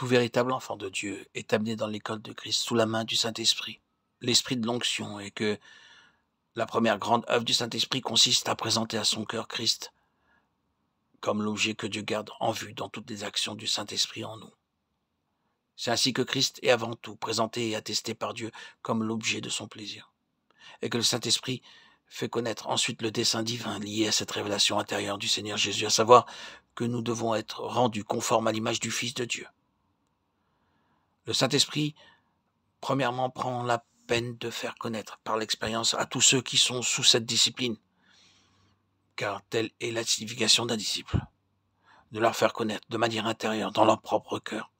Tout véritable enfant de Dieu est amené dans l'école de Christ sous la main du Saint-Esprit, l'esprit de l'onction, et que la première grande œuvre du Saint-Esprit consiste à présenter à son cœur Christ comme l'objet que Dieu garde en vue dans toutes les actions du Saint-Esprit en nous. C'est ainsi que Christ est avant tout présenté et attesté par Dieu comme l'objet de son plaisir, et que le Saint-Esprit fait connaître ensuite le dessein divin lié à cette révélation intérieure du Seigneur Jésus, à savoir que nous devons être rendus conformes à l'image du Fils de Dieu. Le Saint-Esprit, premièrement, prend la peine de faire connaître par l'expérience à tous ceux qui sont sous cette discipline, car telle est la signification d'un disciple, de leur faire connaître de manière intérieure, dans leur propre cœur,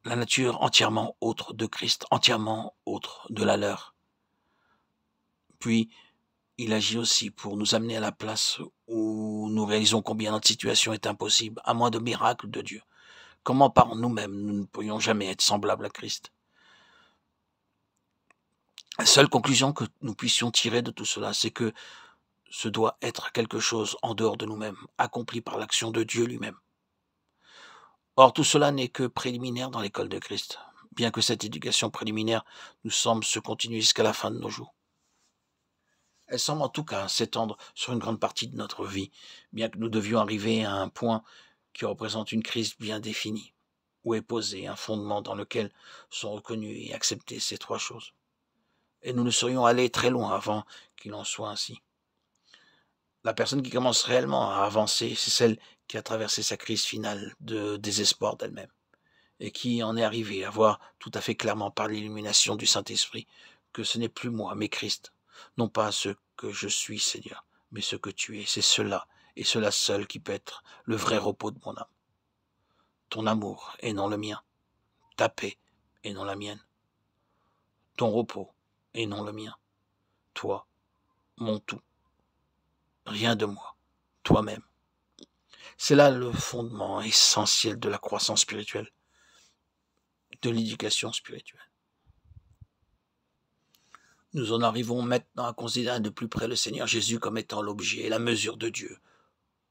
la nature entièrement autre de Christ, entièrement autre de la leur. Puis, il agit aussi pour nous amener à la place où nous réalisons combien notre situation est impossible, à moins de miracles de Dieu. Comment par nous-mêmes nous ne pourrions jamais être semblables à Christ? La seule conclusion que nous puissions tirer de tout cela, c'est que ce doit être quelque chose en dehors de nous-mêmes, accompli par l'action de Dieu lui-même. Or, tout cela n'est que préliminaire dans l'école de Christ, bien que cette éducation préliminaire nous semble se continuer jusqu'à la fin de nos jours. Elle semble en tout cas s'étendre sur une grande partie de notre vie, bien que nous devions arriver à un point qui représente une crise bien définie, où est posé un fondement dans lequel sont reconnues et acceptées ces trois choses. Et nous ne serions allés très loin avant qu'il en soit ainsi. La personne qui commence réellement à avancer, c'est celle qui a traversé sa crise finale de désespoir d'elle-même, et qui en est arrivée à voir tout à fait clairement par l'illumination du Saint-Esprit que ce n'est plus moi, mais Christ, non pas ce que je suis, Seigneur, mais ce que tu es. C'est cela, et cela seul qui peut être le vrai repos de mon âme. Ton amour, et non le mien. Ta paix, et non la mienne. Ton repos, et non le mien. Toi, mon tout. Rien de moi, toi-même. C'est là le fondement essentiel de la croissance spirituelle, de l'éducation spirituelle. Nous en arrivons maintenant à considérer de plus près le Seigneur Jésus comme étant l'objet et la mesure de Dieu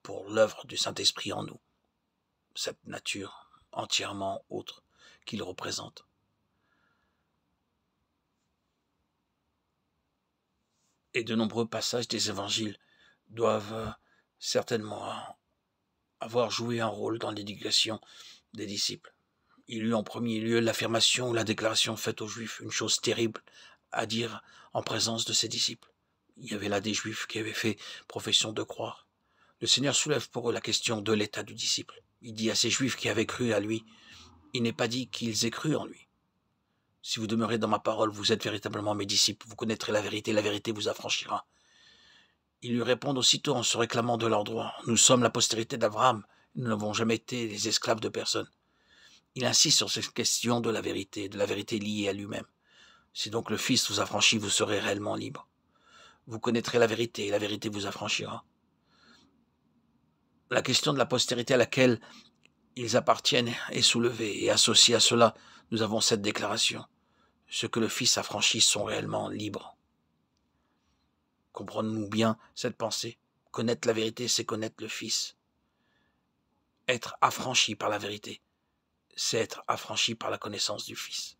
pour l'œuvre du Saint-Esprit en nous, cette nature entièrement autre qu'il représente. Et de nombreux passages des évangiles doivent certainement avoir joué un rôle dans l'éducation des disciples. Il y eut en premier lieu l'affirmation ou la déclaration faite aux Juifs, une chose terrible à dire en présence de ses disciples. Il y avait là des Juifs qui avaient fait profession de croire. Le Seigneur soulève pour eux la question de l'état du disciple. Il dit à ces Juifs qui avaient cru à lui, il n'est pas dit qu'ils aient cru en lui. Si vous demeurez dans ma parole, vous êtes véritablement mes disciples, vous connaîtrez la vérité vous affranchira. Ils lui répondent aussitôt en se réclamant de leurs droits. Nous sommes la postérité d'Abraham, nous n'avons jamais été les esclaves de personne. Il insiste sur cette question de la vérité liée à lui-même. Si donc le Fils vous affranchit, vous serez réellement libre. Vous connaîtrez la vérité vous affranchira. La question de la postérité à laquelle ils appartiennent est soulevée, et associée à cela, nous avons cette déclaration. Ceux que le Fils affranchit sont réellement libres. Comprenons-nous bien cette pensée? Connaître la vérité, c'est connaître le Fils. Être affranchi par la vérité, c'est être affranchi par la connaissance du Fils.